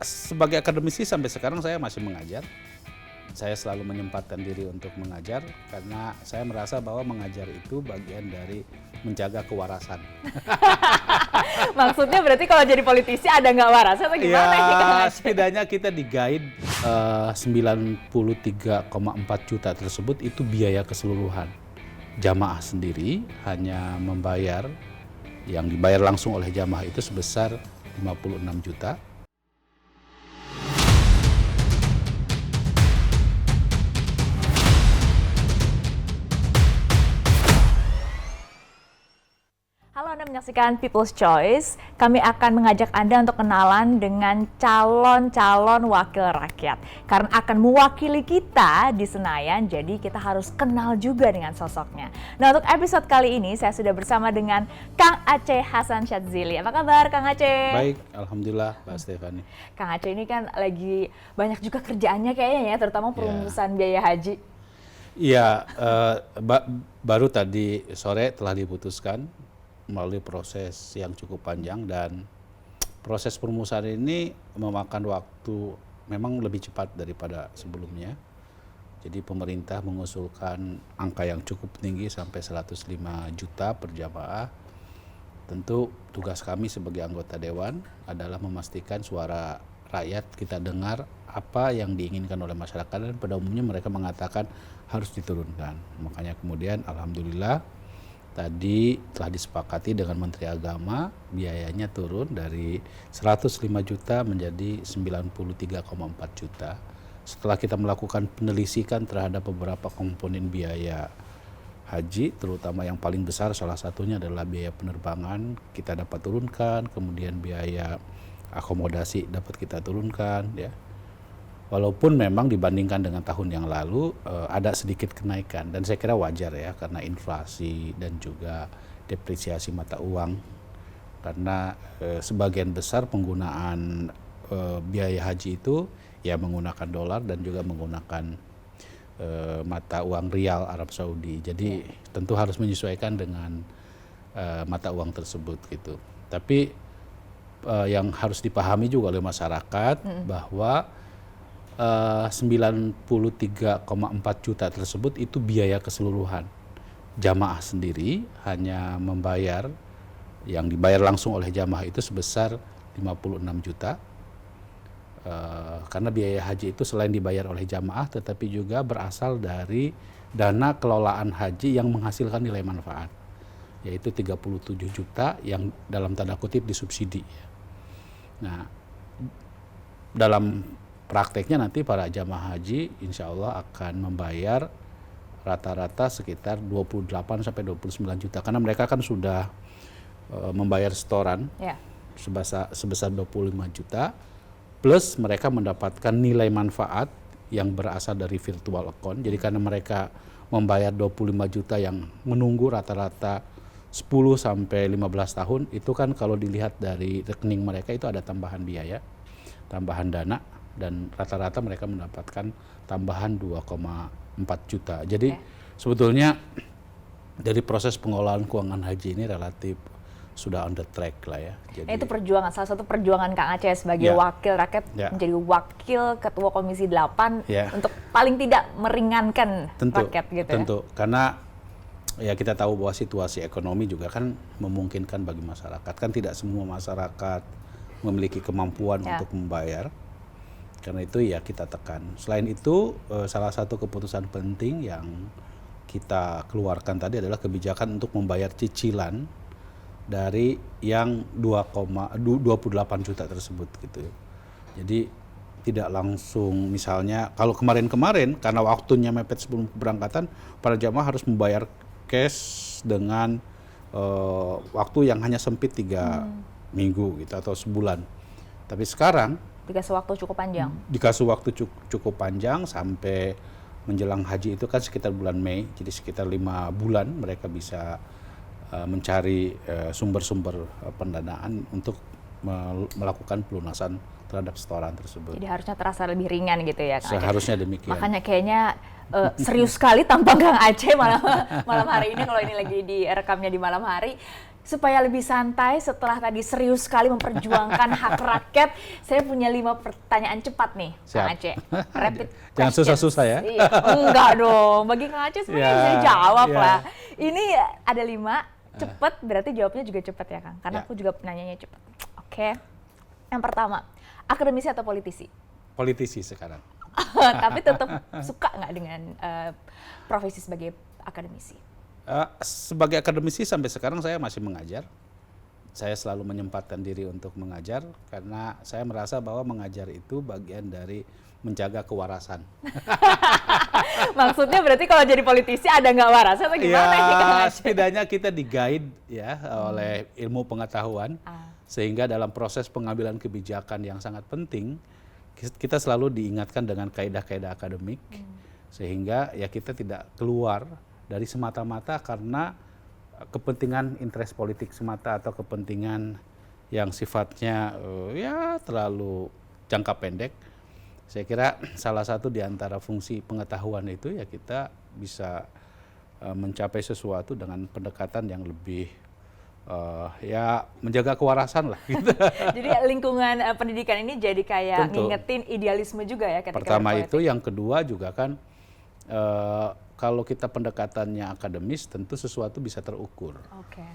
Sebagai akademisi sampai sekarang saya masih mengajar. Saya selalu menyempatkan diri untuk mengajar karena saya merasa bahwa mengajar itu bagian dari menjaga kewarasan. Maksudnya berarti kalau jadi politisi ada nggak waras atau gimana nih Kang Ya, Aceh? setidaknya kita di-guide 93,4 juta tersebut itu biaya keseluruhan. Jamaah sendiri hanya membayar, yang dibayar langsung oleh jamaah itu sebesar 56 juta. Halo, Anda menyaksikan People's Choice. Kami akan mengajak Anda untuk kenalan dengan calon-calon wakil rakyat. Karena akan mewakili kita di Senayan, jadi kita harus kenal juga dengan sosoknya. Nah, untuk episode kali ini saya sudah bersama dengan Kang Aceh Hasan Syadzili. Apa kabar Kang Aceh? Baik, alhamdulillah Mbak Stefani. Kang Aceh ini kan lagi banyak juga kerjaannya kayaknya ya, terutama perumusan biaya haji. Iya, baru tadi sore telah diputuskan melalui proses yang cukup panjang, dan proses perumusan ini memakan waktu memang lebih cepat daripada sebelumnya. Jadi pemerintah mengusulkan angka yang cukup tinggi sampai 105 juta per jamaah. Tentu tugas kami sebagai anggota dewan adalah memastikan suara rakyat kita dengar apa yang diinginkan oleh masyarakat, dan pada umumnya mereka mengatakan harus diturunkan. Makanya kemudian alhamdulillah tadi telah disepakati dengan Menteri Agama, biayanya turun dari 105 juta menjadi 93,4 juta. Setelah kita melakukan penelitian terhadap beberapa komponen biaya haji, terutama yang paling besar salah satunya adalah biaya penerbangan, kita dapat turunkan, kemudian biaya akomodasi dapat kita turunkan, ya. Walaupun memang dibandingkan dengan tahun yang lalu ada sedikit kenaikan, dan saya kira wajar ya karena inflasi dan juga depresiasi mata uang, karena sebagian besar penggunaan biaya haji itu ya menggunakan dolar dan juga menggunakan mata uang rial Arab Saudi. Jadi tentu harus menyesuaikan dengan mata uang tersebut gitu. Tapi yang harus dipahami juga oleh masyarakat bahwa 93,4 juta tersebut itu biaya keseluruhan. Jamaah sendiri hanya membayar, yang dibayar langsung oleh jamaah itu sebesar 56 juta. Karena biaya haji itu selain dibayar oleh jamaah tetapi juga berasal dari dana kelolaan haji yang menghasilkan nilai manfaat, yaitu 37 juta yang dalam tanda kutip disubsidi. Nah, dalam prakteknya nanti para jamaah haji insya Allah akan membayar rata-rata sekitar 28 sampai 29 juta, karena mereka kan sudah membayar setoran sebesar 25 juta, plus mereka mendapatkan nilai manfaat yang berasal dari virtual account. Jadi karena mereka membayar 25 juta yang menunggu rata-rata 10 sampai 15 tahun, itu kan kalau dilihat dari rekening mereka itu ada tambahan biaya, tambahan dana, dan rata-rata mereka mendapatkan tambahan 2,4 juta. Jadi sebetulnya dari proses pengelolaan keuangan haji ini relatif sudah on the track lah ya. Jadi, itu perjuangan, salah satu perjuangan Kang Aceh sebagai wakil rakyat, menjadi wakil ketua Komisi 8 untuk paling tidak meringankan rakyat gitu ya. Tentu, karena ya kita tahu bahwa situasi ekonomi juga kan memungkinkan bagi masyarakat. Kan tidak semua masyarakat memiliki kemampuan untuk membayar. Karena itu ya kita tekan. Selain itu salah satu keputusan penting yang kita keluarkan tadi adalah kebijakan untuk membayar cicilan dari yang 28 juta tersebut gitu. Jadi tidak langsung, misalnya kalau kemarin-kemarin karena waktunya mepet sebelum keberangkatan, para jamaah harus membayar cash dengan waktu yang hanya sempit 3 minggu gitu atau sebulan. Tapi sekarang dikasih waktu cukup panjang. Dikasih waktu cukup panjang sampai menjelang haji itu kan sekitar bulan Mei. Jadi sekitar 5 bulan mereka bisa mencari sumber-sumber pendanaan untuk melakukan pelunasan terhadap setoran tersebut. Jadi harusnya terasa lebih ringan gitu ya Kang Aceh. Seharusnya demikian. Makanya kayaknya serius sekali tampang Kang Aceh malam hari ini, kalau ini lagi direkamnya di malam hari. Supaya lebih santai setelah tadi serius sekali memperjuangkan hak rakyat, saya punya 5 pertanyaan cepat nih, Kang Siap. Aceh. Rapid Jangan questions. susah-susah ya. Iya, enggak dong. Bagi Kang Aceh sebenarnya Ya, bisa dijawab ya. lah. Ini ada 5, cepet berarti jawabnya juga cepet ya Kang. Karena Ya. aku juga nanyanya cepet. Oke. Yang pertama, akademisi atau politisi? Politisi sekarang. Tapi tetap suka nggak dengan profesi sebagai akademisi? Sebagai akademisi sampai sekarang saya masih mengajar. Saya selalu menyempatkan diri untuk mengajar karena saya merasa bahwa mengajar itu bagian dari menjaga kewarasan. Maksudnya berarti kalau jadi politisi ada nggak waras atau gimana nih Kang Ya, Aceh? setidaknya kita di-guide ya oleh ilmu pengetahuan Ah. sehingga dalam proses pengambilan kebijakan yang sangat penting kita selalu diingatkan dengan kaidah-kaidah akademik sehingga ya kita tidak keluar dari semata-mata karena kepentingan interest politik semata atau kepentingan yang sifatnya ya terlalu jangka pendek. Saya kira salah satu di antara fungsi pengetahuan itu ya kita bisa mencapai sesuatu dengan pendekatan yang lebih ya menjaga kewarasan lah gitu. Jadi lingkungan pendidikan ini jadi kayak Tentu. ngingetin idealisme juga ya ketika Pertama berpolitik. itu, yang kedua juga kan kalau kita pendekatannya akademis tentu sesuatu bisa terukur. Oke.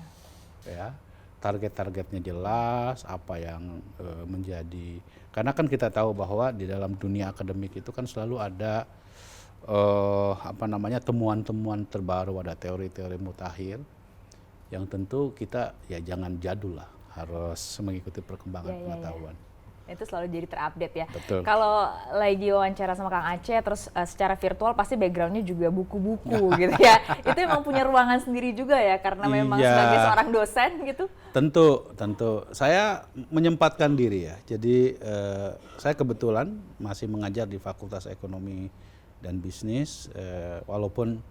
Ya, target-targetnya jelas, apa yang menjadi, karena kan kita tahu bahwa di dalam dunia akademik itu kan selalu ada temuan-temuan terbaru, ada teori-teori mutakhir yang tentu kita ya jangan jadul lah, harus mengikuti perkembangan Ya, ya, ya. pengetahuan. Itu selalu jadi terupdate ya. Betul. Kalau lagi wawancara sama Kang Aceh, terus secara virtual pasti backgroundnya juga buku-buku gitu ya. Itu emang punya ruangan sendiri juga ya, karena memang Iya. sebagai seorang dosen gitu. Tentu. Saya menyempatkan diri ya. Jadi saya kebetulan masih mengajar di Fakultas Ekonomi dan Bisnis, walaupun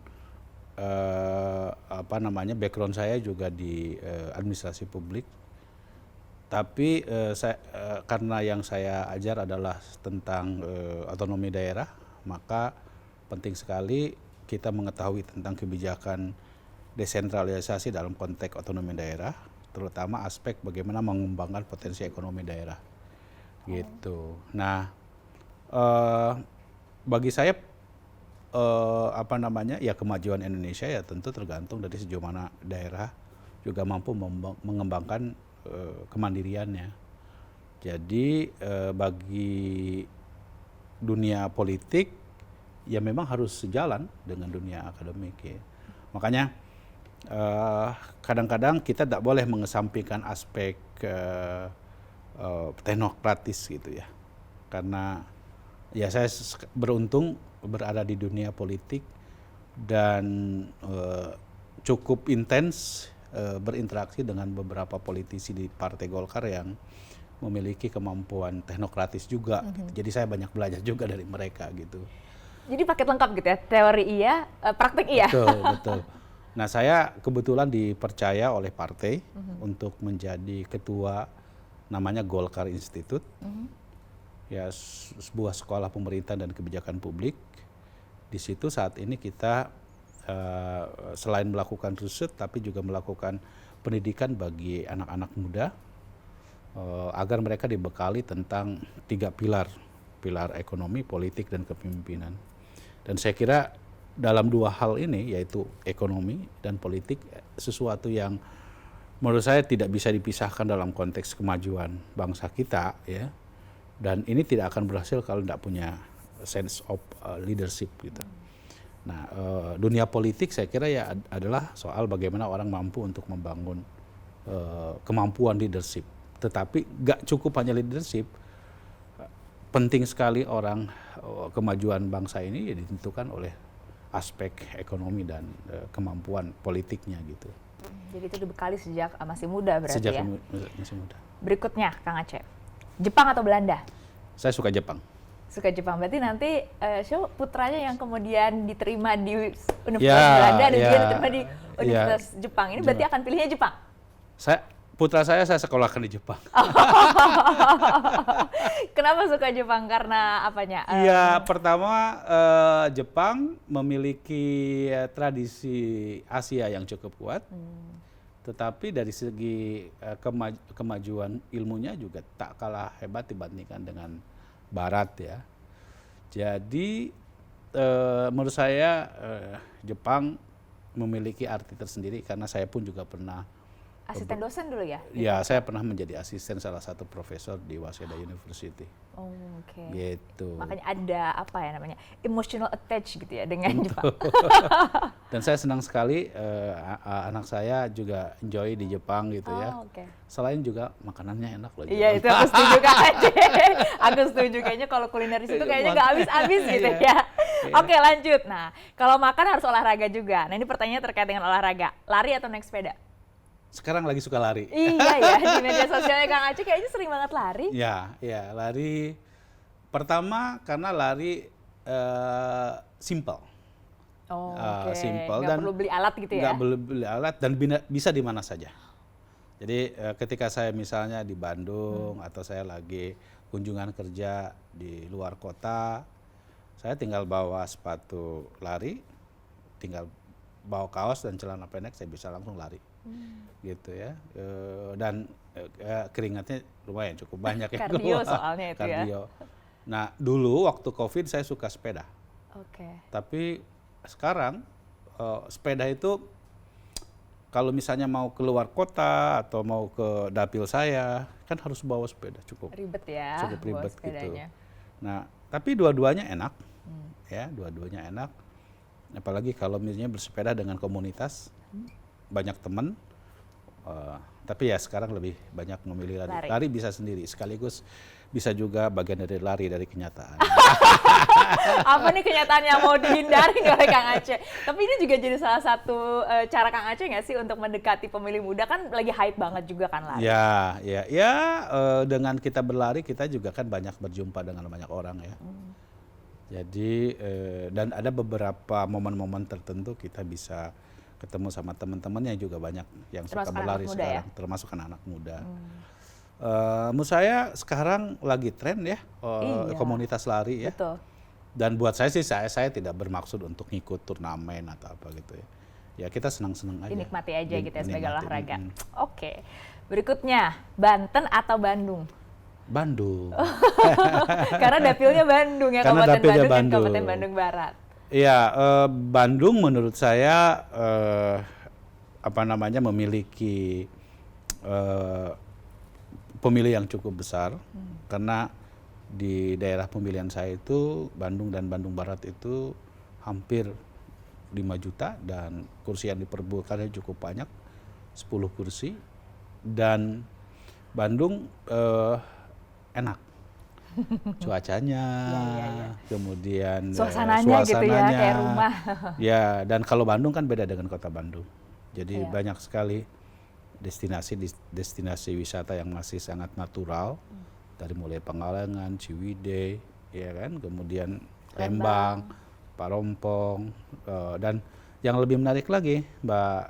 background saya juga di administrasi publik. Tapi karena yang saya ajar adalah tentang otonomi daerah, maka penting sekali kita mengetahui tentang kebijakan desentralisasi dalam konteks otonomi daerah, terutama aspek bagaimana mengembangkan potensi ekonomi daerah. Gitu. Nah, bagi saya ya kemajuan Indonesia ya tentu tergantung dari sejauh mana daerah juga mampu mengembangkan kemandiriannya. Jadi bagi dunia politik ya memang harus sejalan dengan dunia akademik ya. Makanya kadang-kadang kita tidak boleh mengesampingkan aspek teknokratis gitu ya. Karena ya saya beruntung berada di dunia politik dan cukup intens berinteraksi dengan beberapa politisi di Partai Golkar yang memiliki kemampuan teknokratis juga. Gitu. Jadi saya banyak belajar juga dari mereka gitu. Jadi paket lengkap gitu ya, teori iya, praktik iya. Betul. Nah saya kebetulan dipercaya oleh partai untuk menjadi ketua namanya Golkar Institute. Ya sebuah sekolah pemerintahan dan kebijakan publik. Di situ saat ini kita selain melakukan riset tapi juga melakukan pendidikan bagi anak-anak muda agar mereka dibekali tentang 3 pilar ekonomi, politik, dan kepemimpinan. Dan saya kira dalam 2 hal ini yaitu ekonomi dan politik sesuatu yang menurut saya tidak bisa dipisahkan dalam konteks kemajuan bangsa kita ya. Dan ini tidak akan berhasil kalau tidak punya sense of leadership gitu. Nah, dunia politik saya kira ya adalah soal bagaimana orang mampu untuk membangun kemampuan leadership. Tetapi nggak cukup hanya leadership, penting sekali orang kemajuan bangsa ini ya ditentukan oleh aspek ekonomi dan kemampuan politiknya gitu. Jadi itu dibekali sejak masih muda berarti Sejak ya. masih muda. Berikutnya Kang Aceh, Jepang atau Belanda? Saya suka Jepang. Suka Jepang, berarti nanti putranya yang kemudian diterima di Universitas Ya, Belanda dan ya, dia diterima di ya. Universitas Jepang. Ini berarti akan pilihnya Jepang? Putra saya sekolahkan di Jepang. Kenapa suka Jepang? Karena apanya? Ya, pertama Jepang memiliki tradisi Asia yang cukup kuat. tetapi dari segi kemajuan ilmunya juga tak kalah hebat dibandingkan dengan Barat ya. Jadi menurut saya Jepang memiliki arti tersendiri karena saya pun juga pernah Asisten dosen dulu ya? ya saya pernah menjadi asisten salah satu profesor di Waseda University. Oh, oke. Gitu. Makanya ada apa ya namanya emotional attach gitu ya dengan Jepang. Dan saya senang sekali anak saya juga enjoy di Jepang gitu ya. Oke. Selain juga makanannya enak loh. Iya, itu aku setuju Kak Aceh. Aku setuju, kayaknya kalau kuliner di situ kayaknya nggak habis-habis gitu ya. Oke, lanjut. Nah, kalau makan harus olahraga juga. Nah, ini pertanyaannya terkait dengan olahraga. Lari atau naik sepeda? Sekarang lagi suka lari. Iya ya, di media sosialnya Kang Aceh kayaknya sering banget lari. Ya, lari. Pertama karena lari simple. Oh, oke. Simple Nggak dan perlu beli alat gitu ya? nggak perlu beli alat dan bisa di mana saja. Jadi ketika saya misalnya di Bandung atau saya lagi kunjungan kerja di luar kota, saya tinggal bawa sepatu lari, tinggal bawa kaos dan celana pendek, saya bisa langsung lari. Gitu ya. Dan keringatnya lumayan cukup banyak ya. Kardio soalnya itu ya. Kardio. Nah, dulu waktu Covid saya suka sepeda. Oke. Tapi sekarang sepeda itu kalau misalnya mau keluar kota atau mau ke dapil saya kan harus bawa sepeda cukup Ribet ya. cukup bawa ribet gitu. sepedanya. Nah, tapi dua-duanya enak. Ya, dua-duanya enak. Apalagi kalau misalnya bersepeda dengan komunitas, banyak teman. Tapi ya sekarang lebih banyak memilih lari. Lari bisa sendiri, sekaligus bisa juga bagian dari lari dari kenyataan. Apa nih kenyataan yang mau dihindari oleh Kang Aceh? Tapi ini juga jadi salah satu cara Kang Aceh nggak sih untuk mendekati pemilih muda, kan lagi hype banget juga kan lari? Dengan kita berlari kita juga kan banyak berjumpa dengan banyak orang ya. Jadi dan ada beberapa momen-momen tertentu kita bisa ketemu sama teman-teman yang juga banyak yang suka berlari sekarang, termasuk anak-anak muda. Menurut saya sekarang lagi tren ya komunitas lari ya. Betul. Dan buat saya sih saya tidak bermaksud untuk ngikut turnamen atau apa gitu ya. Ya kita senang-senang aja. Dinikmati aja gitu ya sebagai olahraga. Oke. Berikutnya, Banten atau Bandung? Bandung. Karena dapilnya Bandung ya, Kabupaten Bandung dan Kabupaten Bandung Barat. Iya, Bandung menurut saya memiliki pemilih yang cukup besar karena di daerah pemilihan saya itu Bandung dan Bandung Barat itu hampir 5 juta dan kursi yang diperebutkannya cukup banyak, 10 kursi, dan Bandung enak. Cuacanya, kemudian suasananya gitu ya, kayak rumah. Ya, dan kalau Bandung kan beda dengan kota Bandung. Jadi banyak sekali destinasi wisata yang masih sangat natural, dari mulai Pangalengan, Ciwidey, ya kan, kemudian Lembang, Parompong, dan yang lebih menarik lagi, Mbak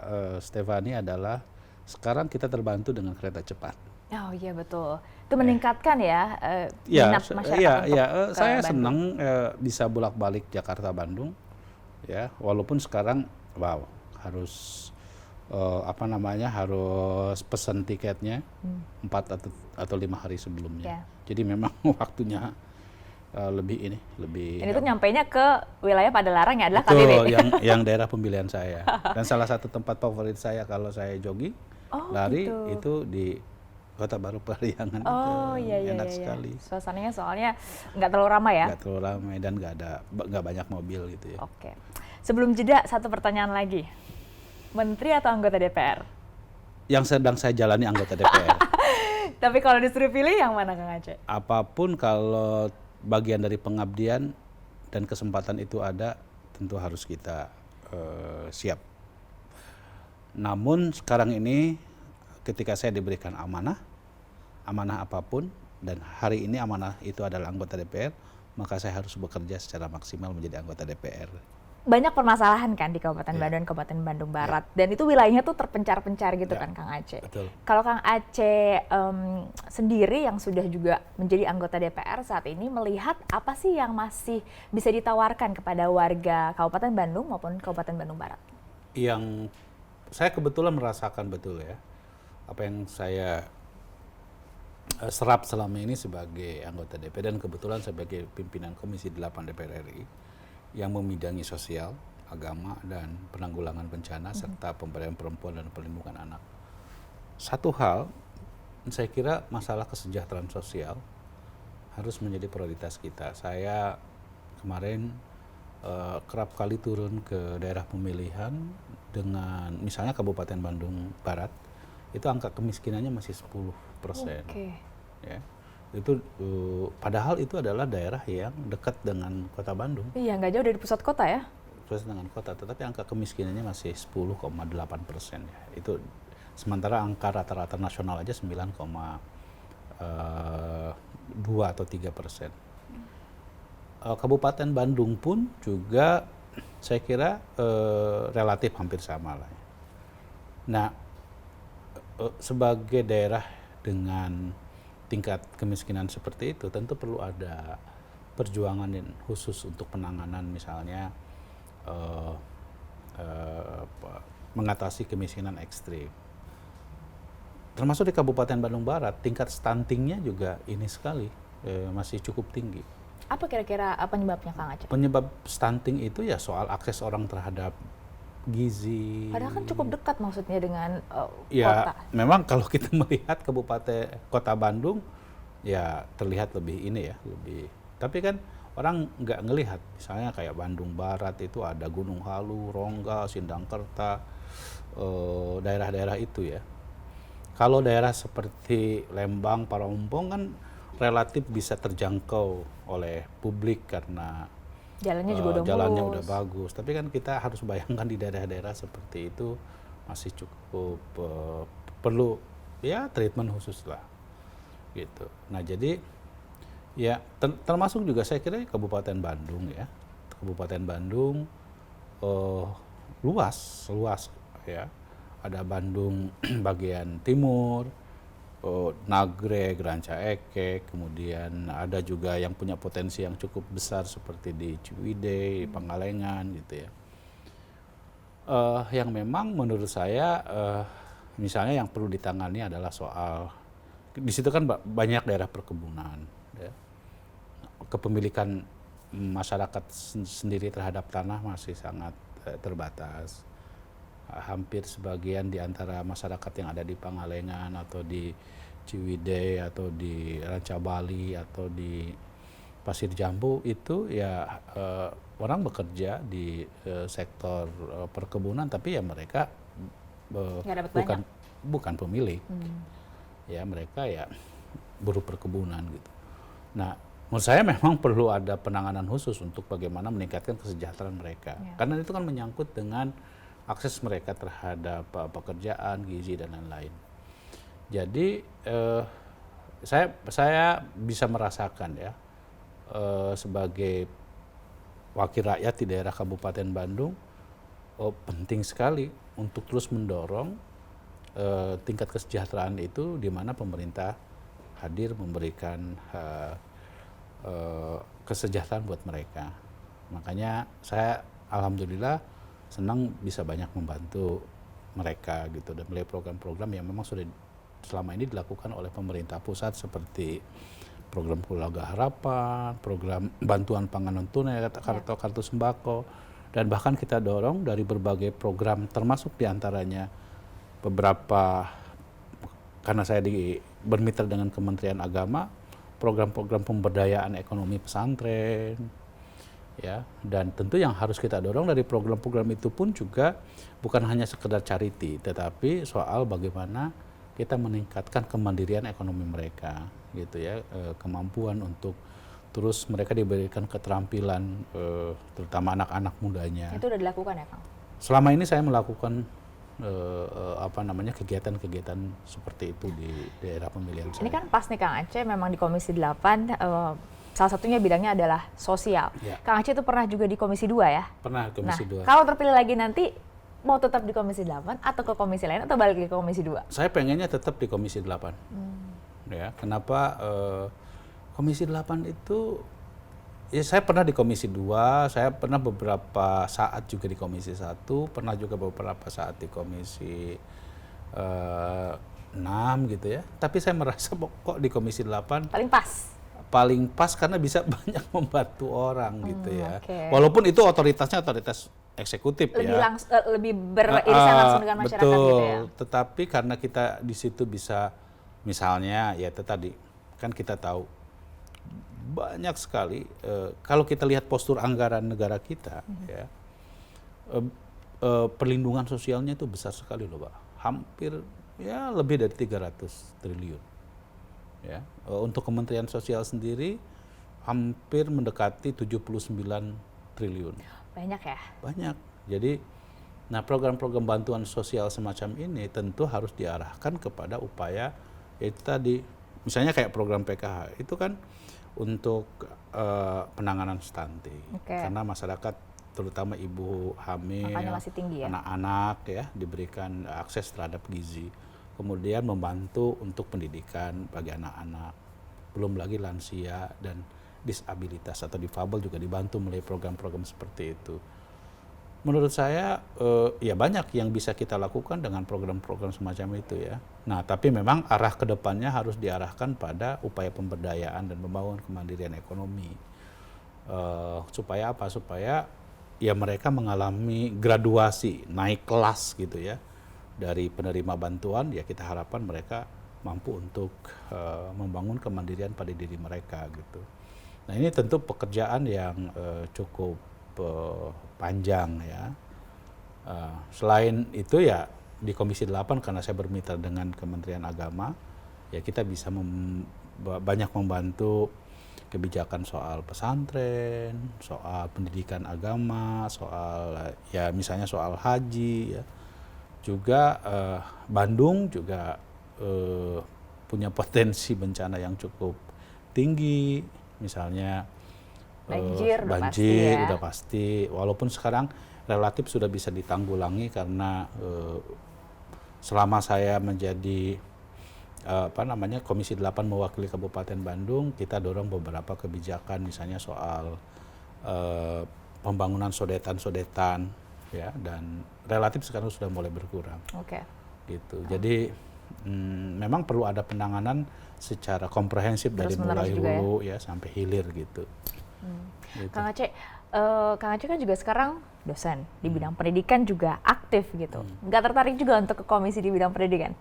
Stefani, adalah sekarang kita terbantu dengan kereta cepat. Oh iya betul, itu meningkatkan ya minat masyarakat untuk saya senang bisa bolak-balik Jakarta Bandung, ya walaupun sekarang harus harus pesan tiketnya 4 atau 5 hari sebelumnya. Jadi memang waktunya lebih. Dan itu nyampainya ke wilayah Padalarang ya, adalah KBB. yang daerah pemilihan saya. Dan salah satu tempat favorit saya kalau saya jogging, lari gitu. Itu di Kota Baru Parahyangan. Enak sekali. Suasananya soalnya nggak terlalu ramai ya? Nggak terlalu ramai dan nggak banyak mobil gitu ya. Oke. Sebelum jeda, satu pertanyaan lagi. Menteri atau anggota DPR? Yang sedang saya jalani anggota DPR. Tapi kalau disuruh pilih yang mana Kang Aceh? Apapun kalau bagian dari pengabdian dan kesempatan itu ada, tentu harus kita siap. Namun sekarang ini ketika saya diberikan amanah apapun, dan hari ini amanah itu adalah anggota DPR, maka saya harus bekerja secara maksimal menjadi anggota DPR. Banyak permasalahan kan di Kabupaten Bandung dan Kabupaten Bandung Barat, dan itu wilayahnya tuh terpencar-pencar gitu kan Kang Aceh. Betul. Kalau Kang Aceh sendiri yang sudah juga menjadi anggota DPR saat ini, melihat apa sih yang masih bisa ditawarkan kepada warga Kabupaten Bandung maupun Kabupaten Bandung Barat? Yang saya kebetulan merasakan betul ya apa yang saya serap selama ini sebagai anggota DPR dan kebetulan sebagai pimpinan Komisi 8 DPR RI yang membidangi sosial, agama, dan penanggulangan bencana serta pemberdayaan perempuan dan perlindungan anak. Satu hal, saya kira masalah kesejahteraan sosial harus menjadi prioritas kita. Saya kemarin kerap kali turun ke daerah pemilihan dengan misalnya Kabupaten Bandung Barat, itu angka kemiskinannya masih 10%. Ya. Itu padahal itu adalah daerah yang dekat dengan kota Bandung. Iya, nggak jauh dari pusat kota ya. Pusat dengan kota, tetapi angka kemiskinannya masih 10,8% ya. Itu sementara angka rata-rata nasional aja 9,2 atau 3%. Kabupaten Bandung pun juga saya kira relatif hampir sama lah. Nah, sebagai daerah dengan tingkat kemiskinan seperti itu tentu perlu ada perjuangan khusus untuk penanganan misalnya mengatasi kemiskinan ekstrim. Termasuk di Kabupaten Bandung Barat tingkat stuntingnya juga ini sekali masih cukup tinggi. Apa kira-kira penyebabnya, Kang Aceh? Penyebab stunting itu ya soal akses orang terhadap gizi. Padahal kan cukup dekat maksudnya dengan ya, kota. memang kalau kita melihat kota Bandung ya terlihat lebih ini ya, lebih. Tapi kan orang nggak ngelihat misalnya kayak Bandung Barat itu ada Gunung Halu, Rongga, Sindangkerta, daerah-daerah itu ya. Kalau daerah seperti Lembang, Parongpong kan relatif bisa terjangkau oleh publik karena jalannya udah bagus. Tapi kan kita harus bayangkan di daerah-daerah seperti itu masih cukup perlu ya treatment khusus lah gitu. Nah jadi ya termasuk juga saya kira Kabupaten Bandung ya. Kabupaten Bandung luas ya. Ada Bandung bagian timur, Nagreg, Ranca Ekek, kemudian ada juga yang punya potensi yang cukup besar seperti di Ciwidey, Pangalengan gitu ya. Yang memang menurut saya misalnya yang perlu ditangani adalah soal di situ kan banyak daerah perkebunan, ya. Kepemilikan masyarakat sendiri terhadap tanah masih sangat terbatas. Hampir sebagian di antara masyarakat yang ada di Pangalengan atau di Ciwidey atau di Ranca Bali atau di Pasir Jambu itu ya orang bekerja di sektor perkebunan tapi ya mereka bukan pemilik. Ya mereka ya buruh perkebunan gitu. Nah, menurut saya memang perlu ada penanganan khusus untuk bagaimana meningkatkan kesejahteraan mereka. Ya. Karena itu kan menyangkut dengan akses mereka terhadap pekerjaan, gizi dan lain-lain. Jadi saya bisa merasakan ya sebagai wakil rakyat di daerah Kabupaten Bandung penting sekali untuk terus mendorong tingkat kesejahteraan itu di mana pemerintah hadir memberikan kesejahteraan buat mereka. Makanya saya alhamdulillah senang bisa banyak membantu mereka gitu dan melalui program-program yang memang sudah selama ini dilakukan oleh pemerintah pusat seperti program Keluarga Harapan, program bantuan pangan non tunai, kartu sembako, dan bahkan kita dorong dari berbagai program termasuk diantaranya beberapa karena saya bermitra dengan Kementerian Agama, program-program pemberdayaan ekonomi pesantren. Ya, dan tentu yang harus kita dorong dari program-program itu pun juga bukan hanya sekedar charity, tetapi soal bagaimana kita meningkatkan kemandirian ekonomi mereka, gitu ya, kemampuan untuk terus mereka diberikan keterampilan, terutama anak-anak mudanya. Itu udah dilakukan ya, Kang? Selama ini saya melakukan kegiatan-kegiatan seperti itu di daerah pemilihan saya. Ini kan pas nih Kang Aceh memang di Komisi 8. Salah satunya bidangnya adalah sosial. Ya. Kang Aceh itu pernah juga di Komisi 2 ya? Pernah Komisi 2. Kalau terpilih lagi nanti mau tetap di Komisi 8 atau ke komisi lain atau balik ke Komisi 2? Saya pengennya tetap di Komisi 8. Ya, kenapa Komisi 8 itu Ya, saya pernah di Komisi 2, saya pernah beberapa saat juga di Komisi 1, pernah juga beberapa saat di Komisi 6 gitu ya. Tapi saya merasa kok di Komisi 8 Paling pas. paling pas karena bisa banyak membantu orang gitu ya. Oke. Walaupun itu otoritasnya otoritas eksekutif Lebih ya. lebih beririsan langsung dengan masyarakat Betul, gitu ya. tetapi karena kita di situ bisa misalnya ya itu tadi kan kita tahu banyak sekali kalau kita lihat postur anggaran negara kita ya perlindungan sosialnya itu besar sekali loh Pak. Hampir ya lebih dari 300 triliun. Ya. Untuk Kementerian Sosial sendiri hampir mendekati 79 triliun. Banyak ya. Banyak. Jadi, nah program-program bantuan sosial semacam ini tentu harus diarahkan kepada upaya itu tadi, misalnya kayak program PKH itu kan untuk penanganan stunting, Oke. karena masyarakat terutama ibu hamil, Angkanya masih tinggi ya. anak-anak ya diberikan akses terhadap gizi, kemudian membantu untuk pendidikan bagi anak-anak, belum lagi lansia dan disabilitas atau difabel juga dibantu melalui program-program seperti itu. Menurut saya ya banyak yang bisa kita lakukan dengan program-program semacam itu ya. Nah tapi memang arah kedepannya harus diarahkan pada upaya pemberdayaan dan pembangunan kemandirian ekonomi. Supaya apa? Supaya ya mereka mengalami graduasi, naik kelas gitu ya. Dari penerima bantuan ya kita harapkan mereka mampu untuk membangun kemandirian pada diri mereka gitu. Nah ini tentu pekerjaan yang cukup panjang ya. Selain itu ya di Komisi 8 karena saya bermitra dengan Kementerian Agama ya kita bisa banyak membantu kebijakan soal pesantren, soal pendidikan agama, soal ya misalnya soal haji ya. Juga Bandung juga punya potensi bencana yang cukup tinggi, misalnya Banjir udah pasti. Walaupun sekarang relatif sudah bisa ditanggulangi karena selama saya menjadi Komisi 8 mewakili Kabupaten Bandung, kita dorong beberapa kebijakan misalnya soal pembangunan sodetan-sodetan ya, dan relatif sekarang sudah mulai berkurang. Oke. Gitu. Jadi memang perlu ada penanganan secara komprehensif dari mulai hulu ya sampai hilir gitu. Gitu. Kang Aceh kan juga sekarang dosen di bidang pendidikan juga aktif gitu. Nggak tertarik juga untuk ke komisi di bidang pendidikan?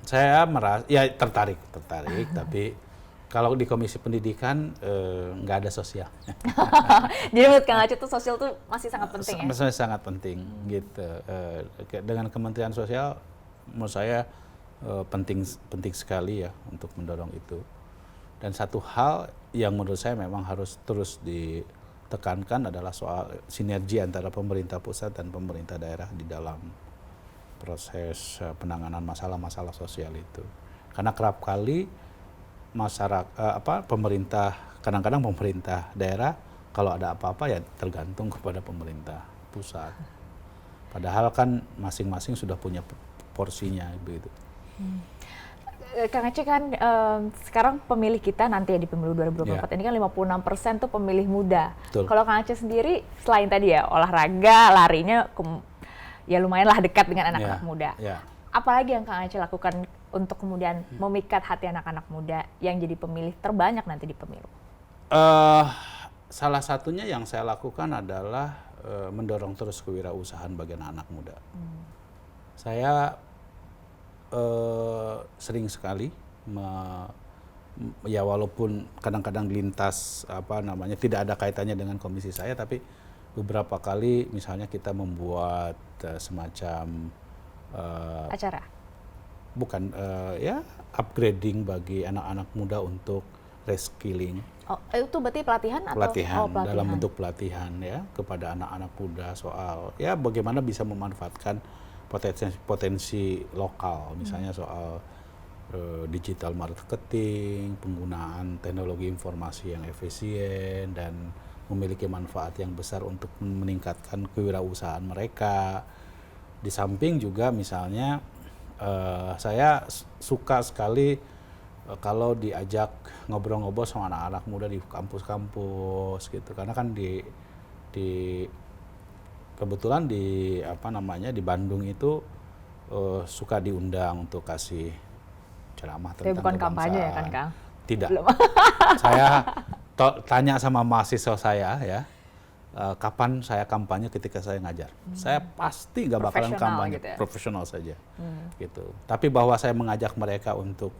Saya merasa ya tertarik tapi kalau di komisi pendidikan nggak ada sosial. Jadi menurut Kang Aceh tuh sosial tuh masih sangat penting ya? Masih sangat penting gitu. Dengan Kementerian Sosial menurut saya penting sekali ya untuk mendorong itu. Dan satu hal yang menurut saya memang harus terus ditekankan adalah soal sinergi antara pemerintah pusat dan pemerintah daerah di dalam proses penanganan masalah-masalah sosial itu. Karena kerap kali pemerintah, kadang-kadang pemerintah daerah kalau ada apa-apa ya tergantung kepada pemerintah pusat. Padahal kan masing-masing sudah punya porsinya begitu. Kang Aceh kan sekarang pemilih kita nanti ya di pemilu 2024 ini kan 56% tuh pemilih muda. Kalau Kang Aceh sendiri selain tadi ya olahraga, larinya ya lumayan lah dekat dengan anak-anak muda. Apalagi yang Kang Aceh lakukan untuk kemudian memikat hati anak-anak muda yang jadi pemilih terbanyak nanti di pemilu? Salah satunya yang saya lakukan adalah mendorong terus kewirausahaan bagi anak-anak muda. Saya sering sekali ya walaupun kadang-kadang lintas tidak ada kaitannya dengan komisi saya, tapi beberapa kali misalnya kita membuat semacam acara upgrading bagi anak-anak muda untuk reskilling. Oh, itu berarti pelatihan atau pelatihan dalam bentuk pelatihan ya kepada anak-anak muda soal ya bagaimana bisa memanfaatkan potensi lokal, misalnya soal digital marketing, penggunaan teknologi informasi yang efisien dan memiliki manfaat yang besar untuk meningkatkan kewirausahaan mereka. Di samping juga misalnya saya suka sekali kalau diajak ngobrol-ngobrol sama anak-anak muda di kampus-kampus gitu, karena kan di kebetulan di di Bandung itu suka diundang untuk kasih ceramah Tapi tentang bukan kampanye ya kan, kebangsaan. Kang? Tidak. Belum. Saya tanya sama mahasiswa saya ya, kapan saya kampanye ketika saya ngajar. Saya pasti nggak bakalan Profesional kampanye, gitu ya? profesional saja. Gitu. Tapi bahwa saya mengajak mereka untuk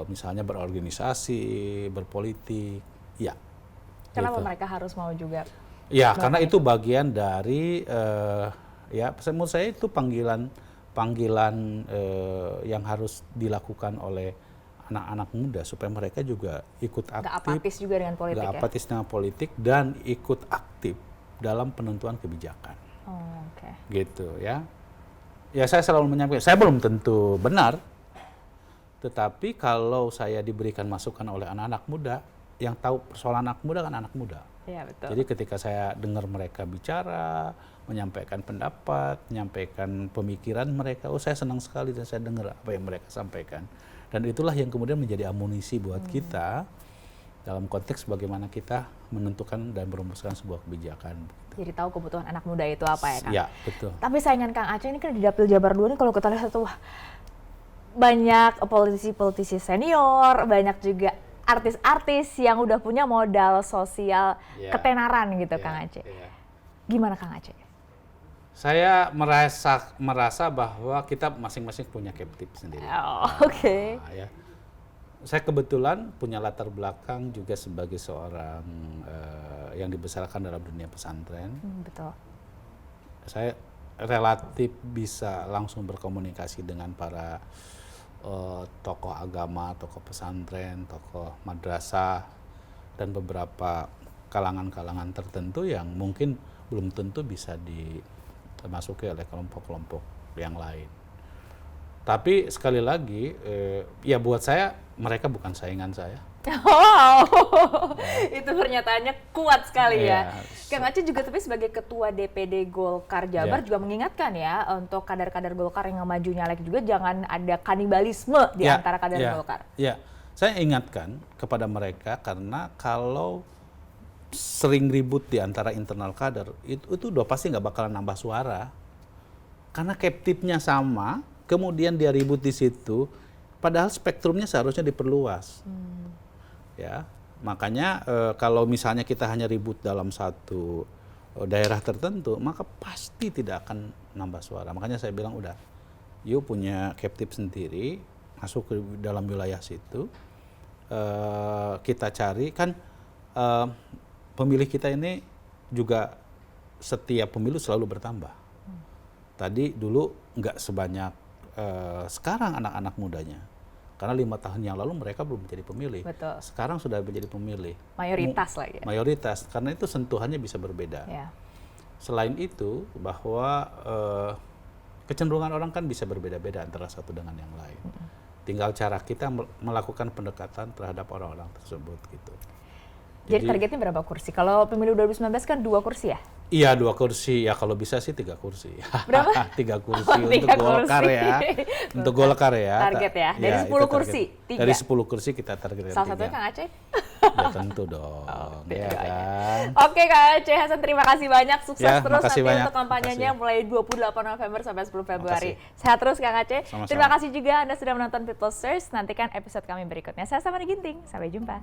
misalnya berorganisasi, berpolitik, ya. Kenapa gitu. mereka harus mau juga? Ya, karena itu bagian dari ya menurut saya itu panggilan yang harus dilakukan oleh anak-anak muda supaya mereka juga ikut Nggak aktif, apatis juga dengan politik nggak ya? apatis dengan politik dan ikut aktif dalam penentuan kebijakan, Oh, oke. gitu ya. Ya saya selalu menyampaikan, saya belum tentu benar, tetapi kalau saya diberikan masukan oleh anak-anak muda, yang tahu persoalan anak muda kan anak muda. Iya, betul. Jadi ketika saya dengar mereka bicara, menyampaikan pendapat, menyampaikan pemikiran mereka, oh saya senang sekali dan saya dengar apa yang mereka sampaikan. Dan itulah yang kemudian menjadi amunisi buat kita dalam konteks bagaimana kita menentukan dan merumuskan sebuah kebijakan. Jadi tahu kebutuhan anak muda itu apa ya, Kang? Ya, betul. Tapi saingan Kang Aceh ini kan di Dapil Jabar 2 ini kalau kita lihat tuh wah, banyak politisi-politisi senior, banyak juga artis-artis yang udah punya modal sosial Ya. ketenaran gitu, Ya, Kang Aceh. ya. Gimana Kang Aceh? Saya merasa bahwa kita masing-masing punya captive sendiri. Oh, oke. Nah, ya. Saya kebetulan punya latar belakang juga sebagai seorang yang dibesarkan dalam dunia pesantren. Betul. Saya relatif bisa langsung berkomunikasi dengan para tokoh agama, tokoh pesantren, tokoh madrasah, dan beberapa kalangan-kalangan tertentu yang mungkin belum tentu bisa dimasuki oleh kelompok-kelompok yang lain. Tapi sekali lagi, ya buat saya mereka bukan saingan saya. Wow, itu pernyataannya kuat sekali ya. Ya. Kang Aceh juga tapi sebagai ketua DPD Golkar Jabar Ya. juga mengingatkan ya untuk kader-kader Golkar yang maju nyalek juga jangan ada kanibalisme di Ya, antara kader ya, Golkar. Ya, saya ingatkan kepada mereka karena kalau sering ribut di antara internal kader itu udah pasti nggak bakalan nambah suara karena captive-nya sama, kemudian dia ribut di situ, padahal spektrumnya seharusnya diperluas. Ya, makanya kalau misalnya kita hanya ribut dalam satu daerah tertentu, maka pasti tidak akan nambah suara. Makanya saya bilang udah, you punya captive sendiri, masuk ke dalam wilayah situ, kita cari kan pemilih kita ini juga setiap pemilu selalu bertambah. Tadi dulu nggak sebanyak sekarang anak-anak mudanya. Karena 5 tahun yang lalu mereka belum menjadi pemilih. Betul. Sekarang sudah menjadi pemilih. Mayoritas lah ya. Mayoritas, karena itu sentuhannya bisa berbeda. Ya. Selain itu, bahwa kecenderungan orang kan bisa berbeda-beda antara satu dengan yang lain. Tinggal cara kita melakukan pendekatan terhadap orang-orang tersebut gitu. Jadi targetnya berapa kursi? Kalau pemilu 2019 kan 2 kursi ya? Iya 2 kursi, ya kalau bisa sih 3 kursi. Berapa? 3 kursi Oh, untuk 3 Golkar kursi. ya. Untuk Golkar ya. Target ya? Dari Ya, 10 itu target. kursi, 3? Dari 10 kursi kita targetkan 3. Salah satunya Kang Aceh? Ya tentu dong, ya kan. Oke Kang Aceh Hasan, terima kasih banyak. Sukses Ya, terus makasih nanti banyak. untuk kampanyenya Makasih. mulai 28 November sampai 10 Februari. Makasih. Sehat terus Kang Aceh. Sama-sama. Terima kasih juga Anda sudah menonton People Search. Nantikan episode kami berikutnya. Saya Samari Ginting. Sampai jumpa.